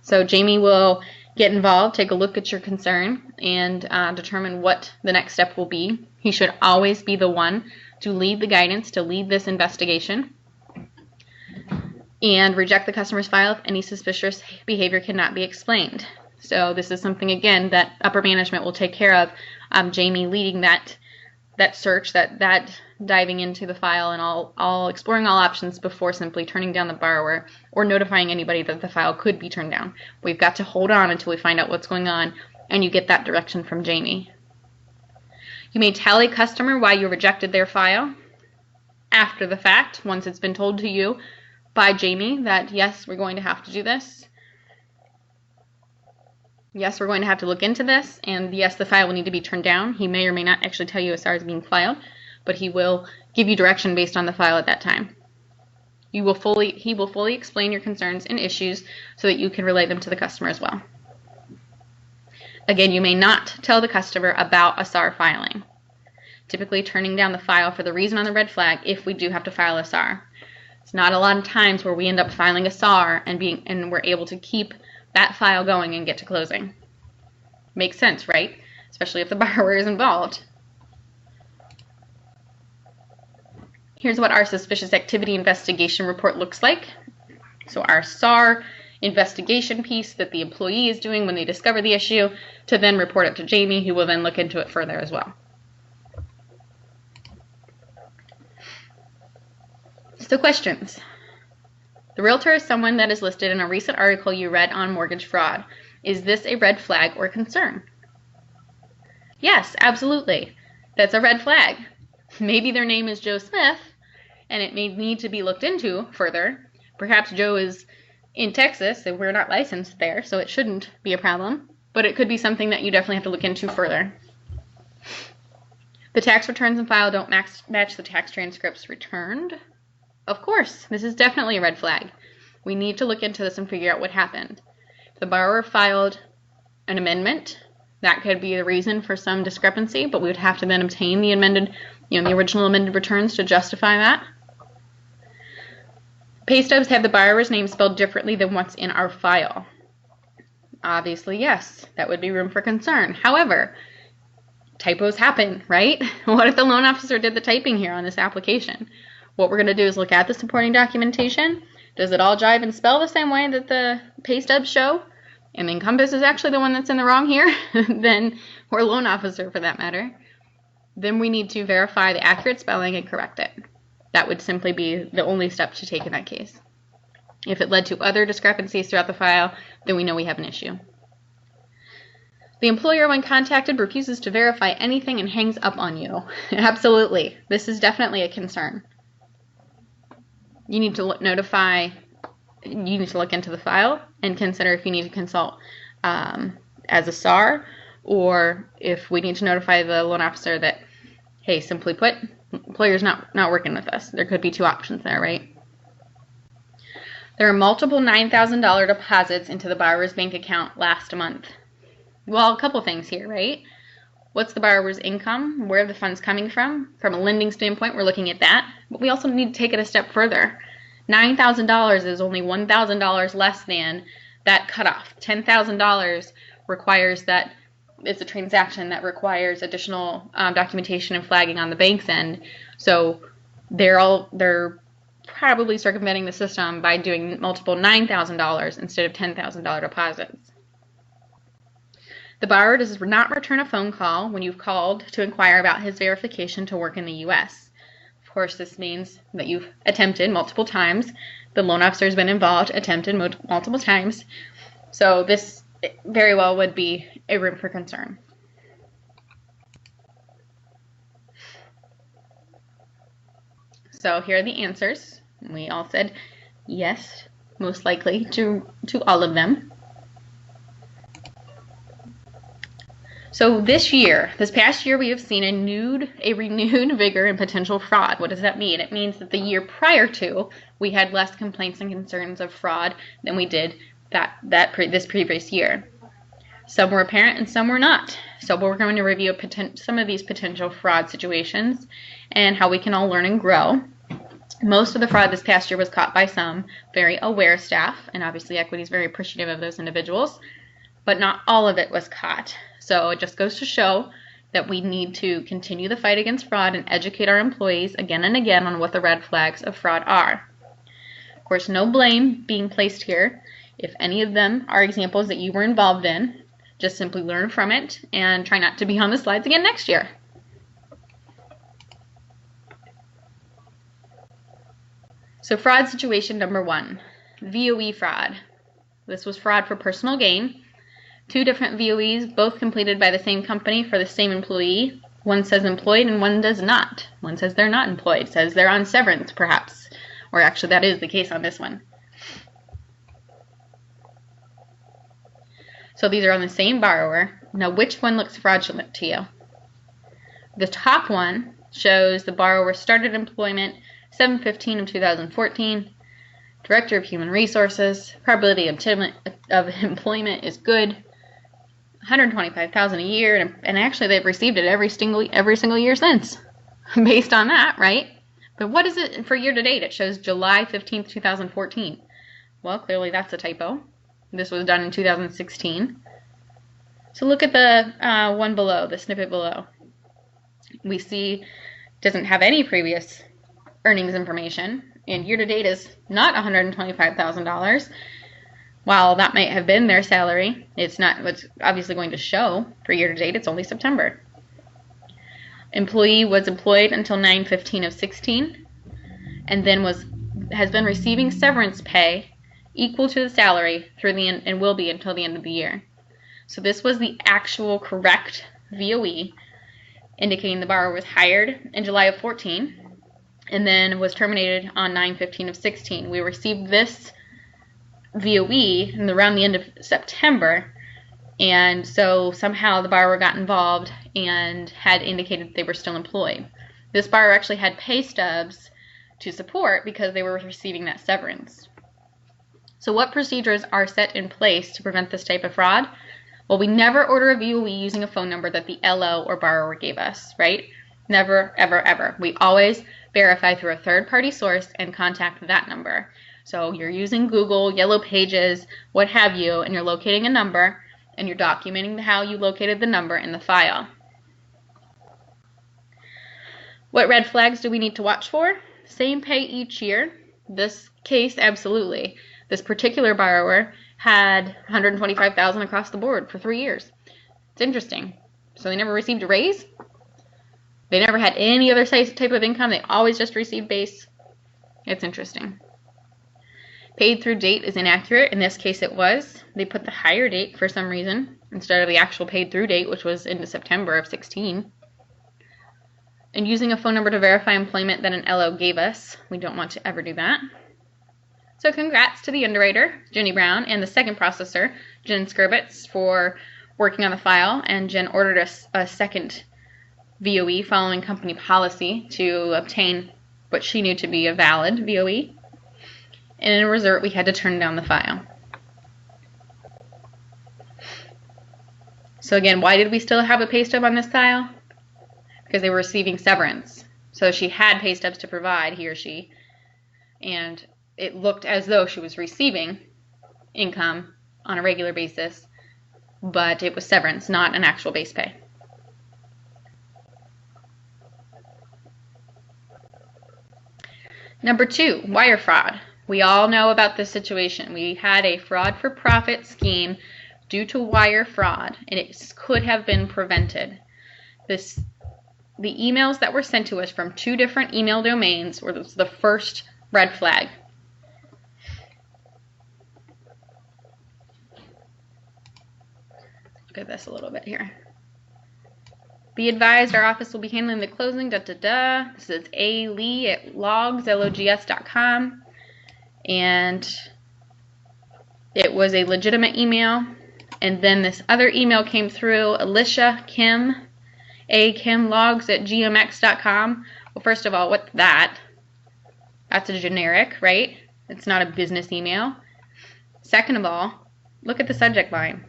So Jamie will get involved, take a look at your concern, and determine what the next step will be. He should always be the one to lead the guidance, to lead this investigation, and reject the customer's file if any suspicious behavior cannot be explained. So this is something, again, that upper management will take care of. Jamie leading that search, that diving into the file and all exploring all options before simply turning down the borrower or notifying anybody that the file could be turned down. We've got to hold on until we find out what's going on, and you get that direction from Jamie. You may tell a customer why you rejected their file after the fact, once it's been told to you by Jamie that, yes, we're going to have to do this. Yes, we're going to have to look into this, and yes, the file will need to be turned down. He may or may not actually tell you a SAR is being filed, but he will give you direction based on the file at that time. He will fully explain your concerns and issues so that you can relay them to the customer as well. Again, you may not tell the customer about a SAR filing. Typically turning down the file for the reason on the red flag if we do have to file a SAR. It's not a lot of times where we end up filing a SAR and we're able to keep that file going and get to closing. Makes sense, right? Especially if the borrower is involved. Here's what our suspicious activity investigation report looks like. So our SAR investigation piece that the employee is doing when they discover the issue, to then report it to Jamie, who will then look into it further as well. So questions. The realtor is someone that is listed in a recent article you read on mortgage fraud. Is this a red flag or concern? Yes, absolutely. That's a red flag. Maybe their name is Joe Smith, and it may need to be looked into further. Perhaps Joe is in Texas, and we're not licensed there, so it shouldn't be a problem. But it could be something that you definitely have to look into further. The tax returns and file don't match the tax transcripts returned. Of course, this is definitely a red flag. We need to look into this and figure out what happened. If the borrower filed an amendment, that could be the reason for some discrepancy, but we would have to then obtain the amended, the original amended returns to justify that. Pay stubs have the borrower's name spelled differently than what's in our file. Obviously, yes, that would be room for concern. However, typos happen, right? What if the loan officer did the typing here on this application? What we're going to do is look at the supporting documentation. Does it all jive and spell the same way that the pay stubs show? And the Encompass is actually the one that's in the wrong here, then, or loan officer for that matter. Then we need to verify the accurate spelling and correct it. That would simply be the only step to take in that case. If it led to other discrepancies throughout the file, then we know we have an issue. The employer, when contacted, refuses to verify anything and hangs up on you. Absolutely. This is definitely a concern. You need to look into the file and consider if you need to consult as a SAR, or if we need to notify the loan officer that, hey, simply put, employer's not working with us. There could be two options there, right? There are multiple $9,000 deposits into the borrower's bank account last month. Well, a couple things here, right? What's the borrower's income? Where are the funds coming from? From a lending standpoint, we're looking at that. But we also need to take it a step further. $9,000 is only $1,000 less than that cutoff. $10,000 requires that it's a transaction that requires additional documentation and flagging on the bank's end. So they're probably circumventing the system by doing multiple $9,000 instead of $10,000 deposits. The borrower does not return a phone call when you've called to inquire about his verification to work in the U.S. Of course, this means that you've attempted multiple times. The loan officer has been involved, attempted multiple times. So this very well would be a room for concern. So here are the answers. We all said yes, most likely to all of them. So this past year, we have seen a renewed vigor in potential fraud. What does that mean? It means that the year prior to, we had less complaints and concerns of fraud than we did this previous year. Some were apparent and some were not. So we're going to review some of these potential fraud situations and how we can all learn and grow. Most of the fraud this past year was caught by some very aware staff, and obviously Equity is very appreciative of those individuals, but not all of it was caught. So it just goes to show that we need to continue the fight against fraud and educate our employees again and again on what the red flags of fraud are. Of course, no blame being placed here. If any of them are examples that you were involved in, just simply learn from it and try not to be on the slides again next year. So fraud situation number 1, VOE fraud. This was fraud for personal gain. 2 different VOEs, both completed by the same company for the same employee. One says employed and one does not. One says they're not employed, says they're on severance perhaps. Or actually that is the case on this one. So these are on the same borrower. Now which one looks fraudulent to you? The top one shows the borrower started employment 7/15 of 2014. Director of Human Resources. Probability of employment is good. $125,000 a year, and actually they've received it every single year since, based on that, right? But what is it for year to date? It shows July 15th, 2014. Well, clearly that's a typo. This was done in 2016. So look at the one below, the snippet below. We see it doesn't have any previous earnings information, and year-to-date is not $125,000. While that might have been their salary, it's not what's obviously going to show for year-to-date. It's only September. Employee was employed until 9/15 of 16, and then has been receiving severance pay equal to the salary through the end, and will be until the end of the year. So this was the actual correct VOE, indicating the borrower was hired in July of 14 and then was terminated on 9/15 of 16. We received this VOE around the end of September, and so somehow the borrower got involved and had indicated they were still employed. This borrower actually had pay stubs to support because they were receiving that severance. So what procedures are set in place to prevent this type of fraud? Well, we never order a VOE using a phone number that the LO or borrower gave us, right? Never, ever, ever. We always verify through a third-party source and contact that number. So you're using Google, Yellow Pages, what have you, and you're locating a number, and you're documenting how you located the number in the file. What red flags do we need to watch for? Same pay each year. This case, absolutely. This particular borrower had $125,000 across the board for 3 years. It's interesting. So they never received a raise. They never had any other type of income. They always just received base. It's interesting. Paid through date is inaccurate. In this case it was. They put the higher date for some reason instead of the actual paid through date, which was into September of 16. And using a phone number to verify employment that an LO gave us. We don't want to ever do that. So congrats to the underwriter, Jenny Brown, and the second processor, Jen Skurbitz, for working on the file. And Jen ordered us a second VOE following company policy to obtain what she knew to be a valid VOE. And in a result, we had to turn down the file. So again, why did we still have a pay stub on this file? Because they were receiving severance. So she had pay stubs to provide, he or she, and it looked as though she was receiving income on a regular basis, but it was severance, not an actual base pay. Number 2, wire fraud. We all know about this situation. We had a fraud for profit scheme due to wire fraud, and it could have been prevented. The emails that were sent to us from 2 different email domains were the first red flag. Look at this a little bit here. Be advised, our office will be handling the closing, This is A. Lee at logs.com. And it was a legitimate email. And then this other email came through, Alicia Kim, akimlogs@gmx.com. Well, first of all, what's that? That's a generic, right? It's not a business email. Second of all, look at the subject line.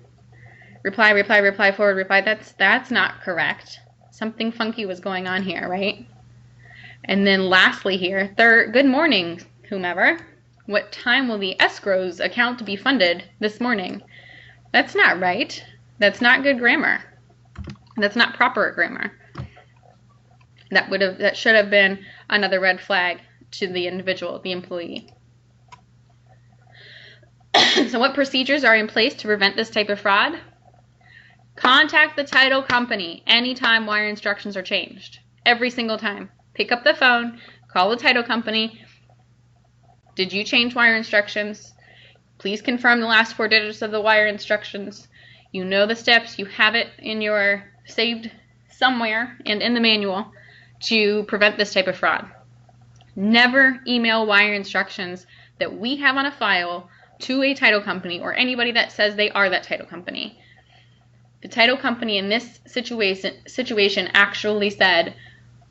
Reply, reply, reply, forward, reply. That's not correct. Something funky was going on here, right? And then lastly here, good morning, whomever. What time will the escrows account be funded this morning? That's not right. That's not good grammar. That's not proper grammar. That should have been another red flag to the individual, the employee. So what procedures are in place to prevent this type of fraud? Contact the title company anytime wire instructions are changed. Every single time. Pick up the phone, call the title company. Did you change wire instructions? Please confirm the last 4 digits of the wire instructions. You know the steps. You have it in your saved somewhere and in the manual to prevent this type of fraud. Never email wire instructions that we have on a file to a title company or anybody that says they are that title company. The title company in this situation actually said,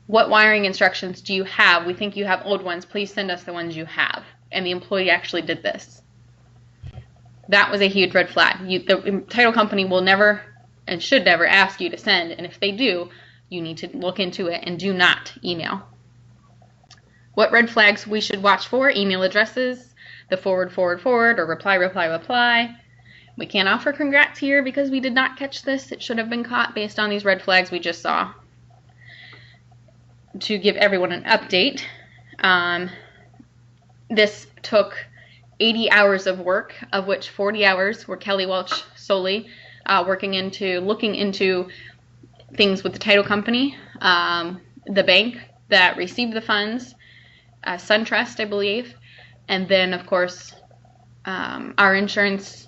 what wiring instructions do you have? We think you have old ones. Please send us the ones you have. And the employee actually did this. That was a huge red flag. The title company will never and should never ask you to send. And if they do, you need to look into it and do not email. What red flags we should watch for? Email addresses, the forward, or reply, reply. We can't offer congrats here because we did not catch this. It should have been caught based on these red flags we just saw. To give everyone an update, This took 80 hours of work, of which 40 hours were Kelly Welch solely looking into things with the title company, the bank that received the funds, SunTrust, I believe, and then, of course, our insurance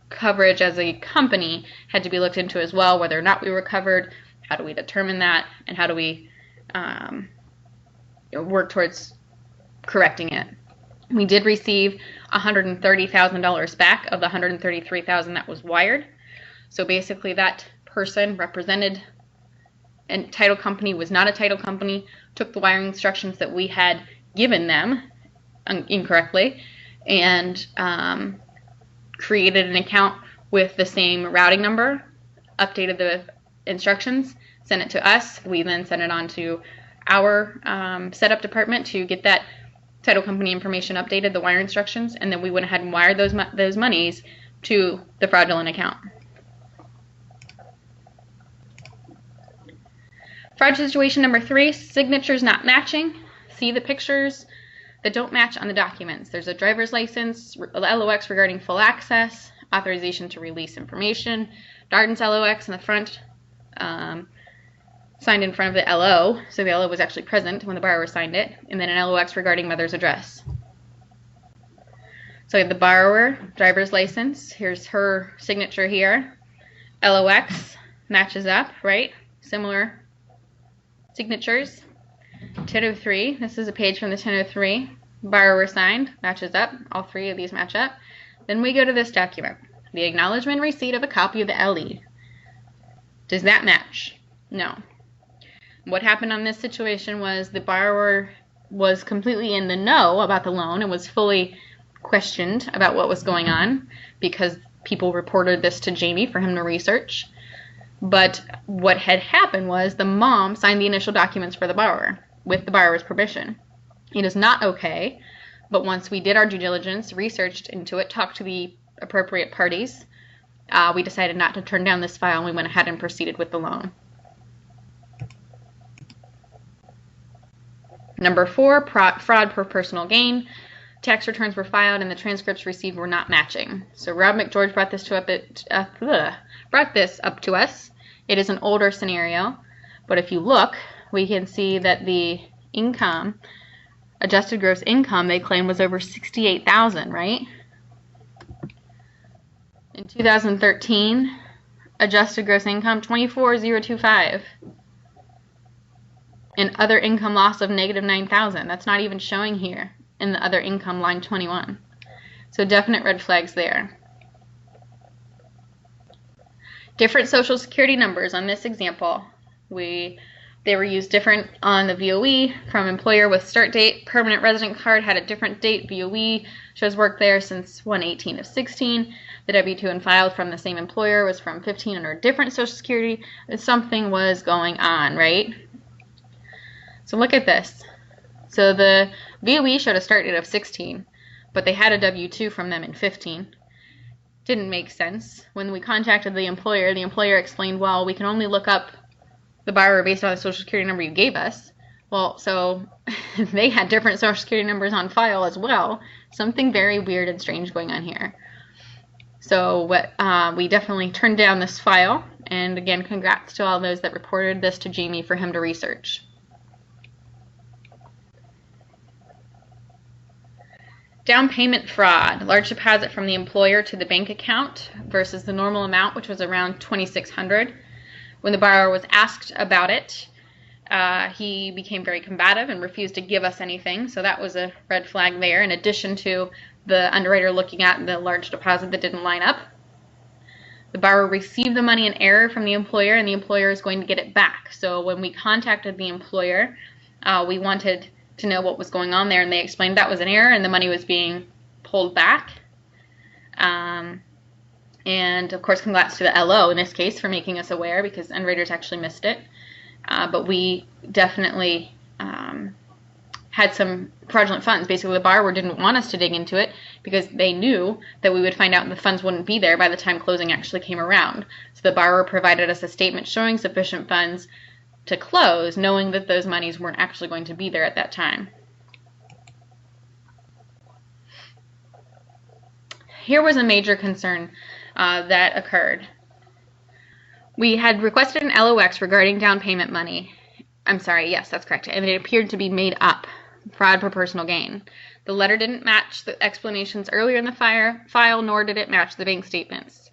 coverage as a company had to be looked into as well, whether or not we were covered, how do we determine that, and how do we work towards correcting it. We did receive $130,000 back of the $133,000 that was wired. So basically that person represented a title company, was not a title company, took the wiring instructions that we had given them incorrectly, and created an account with the same routing number, updated the instructions, sent it to us. We then sent it on to our setup department to get that title company information updated, the wire instructions, and then we went ahead and wired those monies to the fraudulent account. Fraud situation number 3, signatures not matching. See the pictures that don't match on the documents. There's a driver's license, LOX regarding full access, authorization to release information, Darden's LOX in the front, signed in front of the LO, so the LO was actually present when the borrower signed it, and then an LOX regarding mother's address. So we have the borrower, driver's license, here's her signature here, LOX matches up, right? Similar signatures. 1003, this is a page from the 1003, borrower signed, matches up, all 3 of these match up. Then we go to this document, the acknowledgement and receipt of a copy of the LE. Does that match? No. What happened on this situation was the borrower was completely in the know about the loan and was fully questioned about what was going on because people reported this to Jamie for him to research. But what had happened was the mom signed the initial documents for the borrower with the borrower's permission. It is not okay, but once we did our due diligence, researched into it, talked to the appropriate parties, we decided not to turn down this file, and we went ahead and proceeded with the loan. Number 4, fraud for personal gain. Tax returns were filed and the transcripts received were not matching. So Rob McGeorge brought this up to us. It is an older scenario, but if you look, we can see that the income, adjusted gross income, they claimed was over $68,000, right? In 2013, adjusted gross income $24,025. And other income loss of negative $9,000. That's not even showing here in the other income line 21. So definite red flags there. Different social security numbers on this example. They were used different on the VOE from employer with start date. Permanent resident card had a different date. VOE shows work there since 1/18 of 16. The W-2 and filed from the same employer was from 15 under a different social security. Something was going on, right? So look at this. So the VOE showed a start date of 16, but they had a W-2 from them in 15. Didn't make sense. When we contacted the employer explained, well, we can only look up the borrower based on the social security number you gave us. Well, so they had different social security numbers on file as well. Something very weird and strange going on here. So we definitely turned down this file, and again, congrats to all those that reported this to Jamie for him to research. Down payment fraud, large deposit from the employer to the bank account versus the normal amount, which was around $2,600. When the borrower was asked about it, he became very combative and refused to give us anything, so that was a red flag there, in addition to the underwriter looking at the large deposit that didn't line up. The borrower received the money in error from the employer, and the employer is going to get it back. So when we contacted the employer, we wanted to know what was going on there, and they explained that was an error and the money was being pulled back. And of course, congrats to the LO in this case for making us aware, because underwriters actually missed it. But we definitely had some fraudulent funds. Basically, the borrower didn't want us to dig into it because they knew that we would find out the funds wouldn't be there by the time closing actually came around. So the borrower provided us a statement showing sufficient funds to close, knowing that those monies weren't actually going to be there at that time. here was a major concern that occurred. We had requested an LOX regarding down payment money. I'm sorry, yes, that's correct. And it appeared to be made up, fraud for personal gain. The letter didn't match the explanations earlier in the file, nor did it match the bank statements.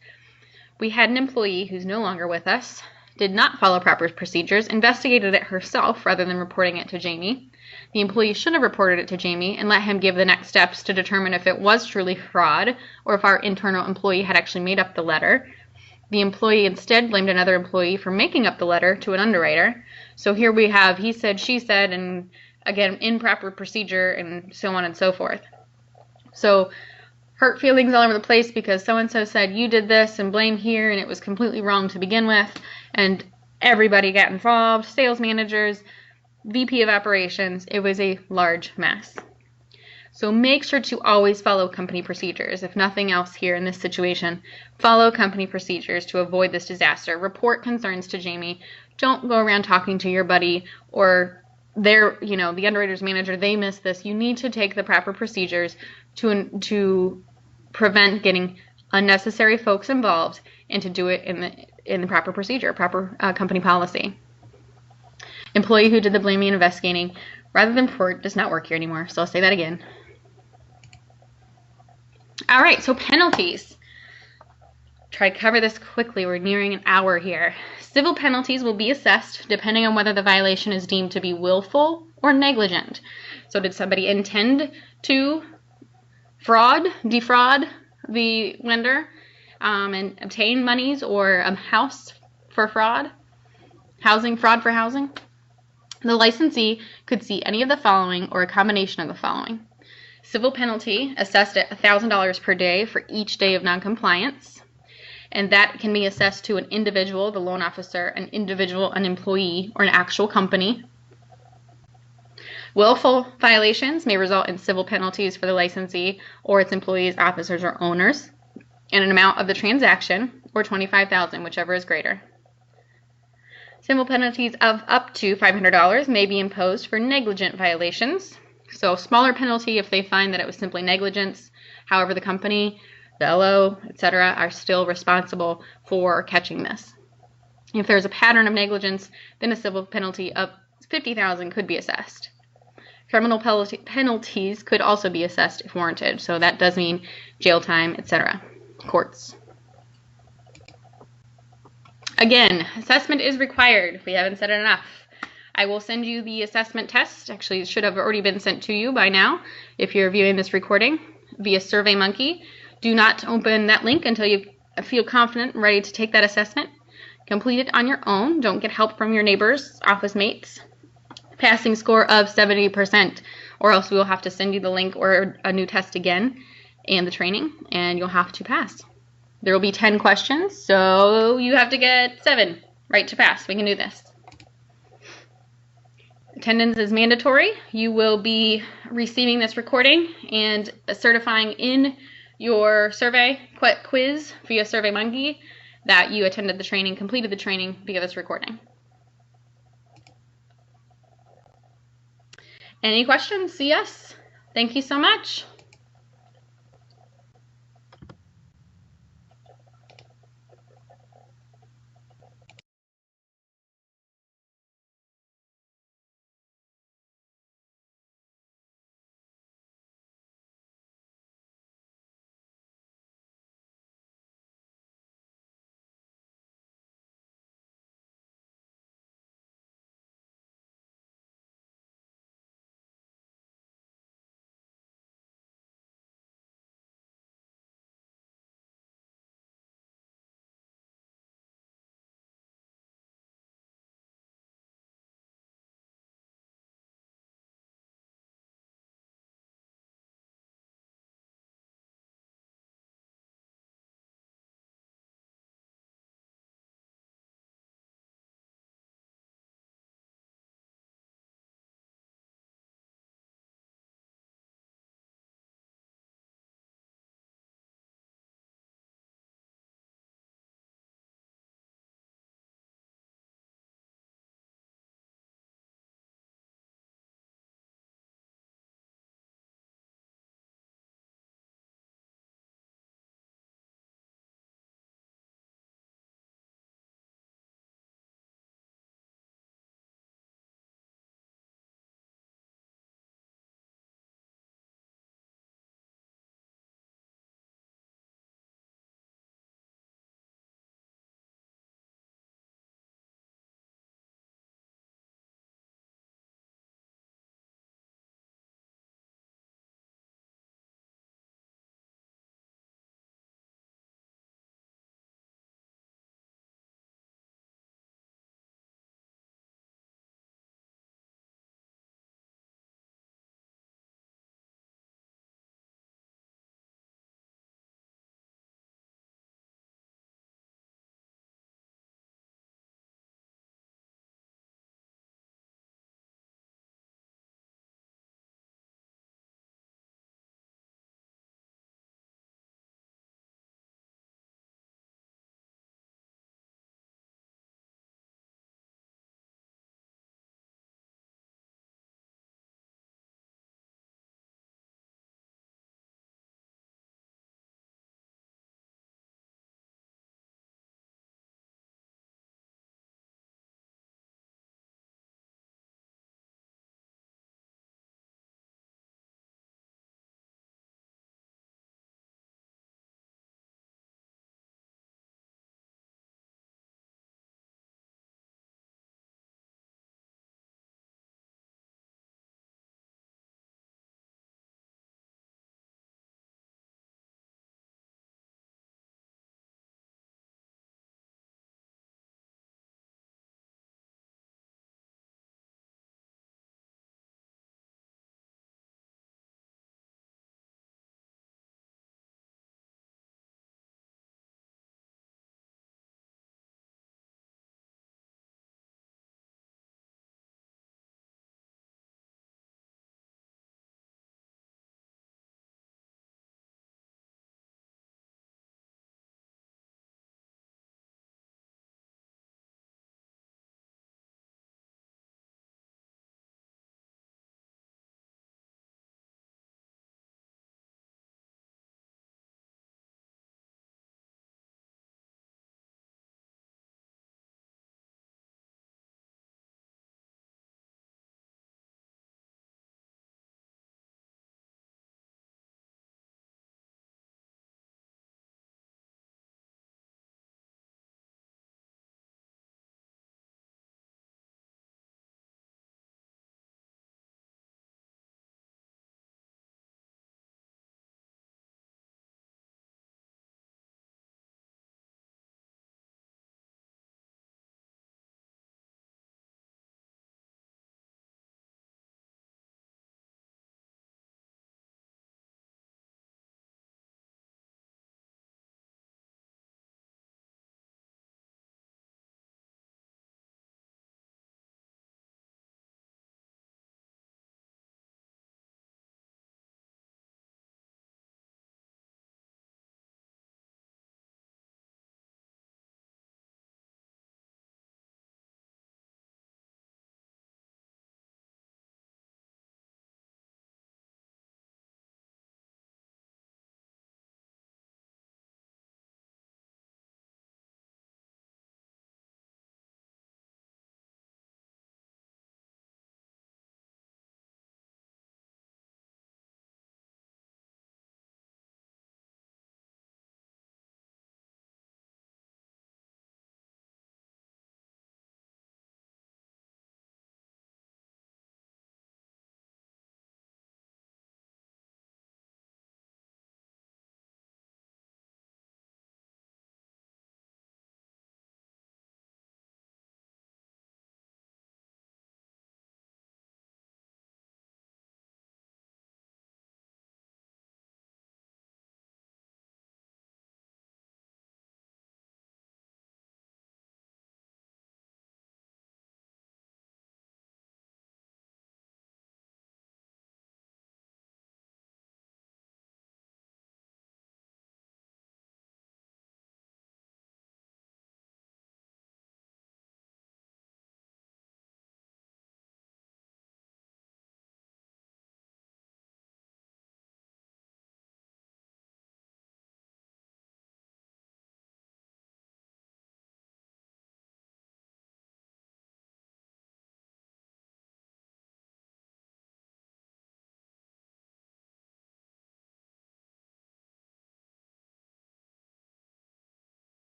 We had an employee who's no longer with us, did not follow proper procedures, investigated it herself rather than reporting it to Jamie. The employee should have reported it to Jamie and let him give the next steps to determine if it was truly fraud or if our internal employee had actually made up the letter. The employee instead blamed another employee for making up the letter to an underwriter. So here we have he said, she said, and again, improper procedure and so on and so forth. So hurt feelings all over the place because so-and-so said you did this and blame here and it was completely wrong to begin with. And everybody got involved, sales managers, VP of operations. It was a large mess. So make sure to always follow company procedures. If nothing else here in this situation, follow company procedures to avoid this disaster. Report concerns to Jamie. Don't go around talking to your buddy or the underwriter's manager, they missed this. You need to take the proper procedures to prevent getting unnecessary folks involved and to do it in the proper procedure, proper company policy. Employee who did the blaming and investigating rather than report does not work here anymore. So I'll say that again. All right, so penalties. Try to cover this quickly. We're nearing an hour here. Civil penalties will be assessed depending on whether the violation is deemed to be willful or negligent. So did somebody intend to defraud the lender and obtain monies or a house for fraud? Fraud for housing? The licensee could see any of the following or a combination of the following. Civil penalty assessed at $1,000 per day for each day of noncompliance. And that can be assessed to an individual, the loan officer, an individual, an employee, or an actual company. Willful violations may result in civil penalties for the licensee or its employees, officers, or owners, and an amount of the transaction, or $25,000, whichever is greater. Civil penalties of up to $500 may be imposed for negligent violations. So smaller penalty if they find that it was simply negligence. However, the company, the LO, etc. are still responsible for catching this. If there's a pattern of negligence, then a civil penalty of $50,000 could be assessed. Criminal penalties could also be assessed if warranted. So that does mean jail time, etc. Courts. Again, assessment is required if we haven't said it enough. I will send you the assessment test. Actually, it should have already been sent to you by now if you're viewing this recording via SurveyMonkey. Do not open that link until you feel confident and ready to take that assessment. Complete it on your own. Don't get help from your neighbors, office mates. Passing score of 70%, or else we will have to send you the link or a new test again and the training, and you'll have to pass. There will be 10 questions, so you have to get 7 right to pass. We can do this. Attendance is mandatory. You will be receiving this recording and certifying in your survey quiz via SurveyMonkey that you attended the training, completed the training via this recording. Any questions? Yes. Thank you so much.